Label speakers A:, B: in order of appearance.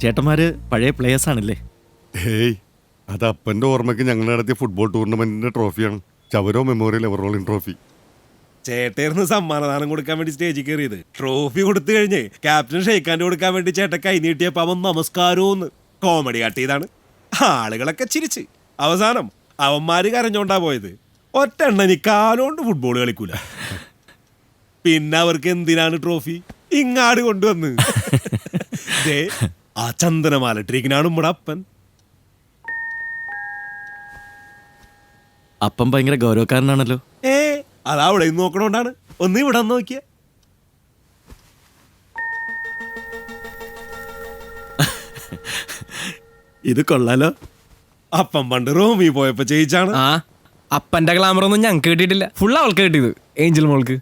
A: ചേട്ടന്മാര് പഴയ പ്ലേയേഴ്സ് ആണല്ലേ?
B: ഹേയ്, അത് അപ്പൻ്റെ ഓർമ്മയ്ക്ക് ഞങ്ങൾ നടത്തിയ ഫുട്ബോൾ ടൂർണമെന്റിന്റെ ട്രോഫിയാണ്. ചവരോ മെമ്മോറിയൽ എവറോളിംഗ് ട്രോഫി.
C: ചേട്ടേർന്ന് സമ്മാനദാനം കൊടുക്കാൻ വേണ്ടി സ്റ്റേജിൽ കയറിയത്. ട്രോഫി കൊടുത്തു കഴിഞ്ഞ് ക്യാപ്റ്റൻ ഷെയ്ക്കാൻ്റെ കൊടുക്കാൻ വേണ്ടി ചേട്ടൻ കൈ നീട്ടിയപ്പോ അവൻ നമസ്കാരവും കോമഡി കാട്ടിയതാണ്. ആളുകളൊക്കെ ചിരിച്ച്. അവസാനം അവന്മാര് കരഞ്ഞോണ്ടാ പോയത്. ഒറ്റ എണ്ണനി കാലോണ്ട് ഫുട്ബോൾ കളിക്കൂല. പിന്നെ അവർക്ക് എന്തിനാണ് ട്രോഫി? ഇങ്ങാട് കൊണ്ടുവന്ന് ദേ, ആ ചന്ദനമാലട്ടിരിക്കനാണ് നമ്മുടെ അപ്പൻ.
A: അപ്പം ഭയങ്കര ഗൗരവക്കാരനാണല്ലോ.
C: അതാ അവിടെ നോക്കണോണ്ടാണ്. ഒന്ന് ഇവിടെ നോക്കിയ ഇത് കൊള്ളാലോ. അപ്പം പണ്ട് റോമി പോയപ്പോ ചെയ്യിച്ചാണ്.
D: ആ അപ്പന്റെ ഗ്ലാമറൊന്നും ഞങ്ങൾക്ക് കിട്ടിയിട്ടില്ല. ഫുൾ അവൾക്ക് കിട്ടിയത്, ഏഞ്ചൽ മോൾക്ക്.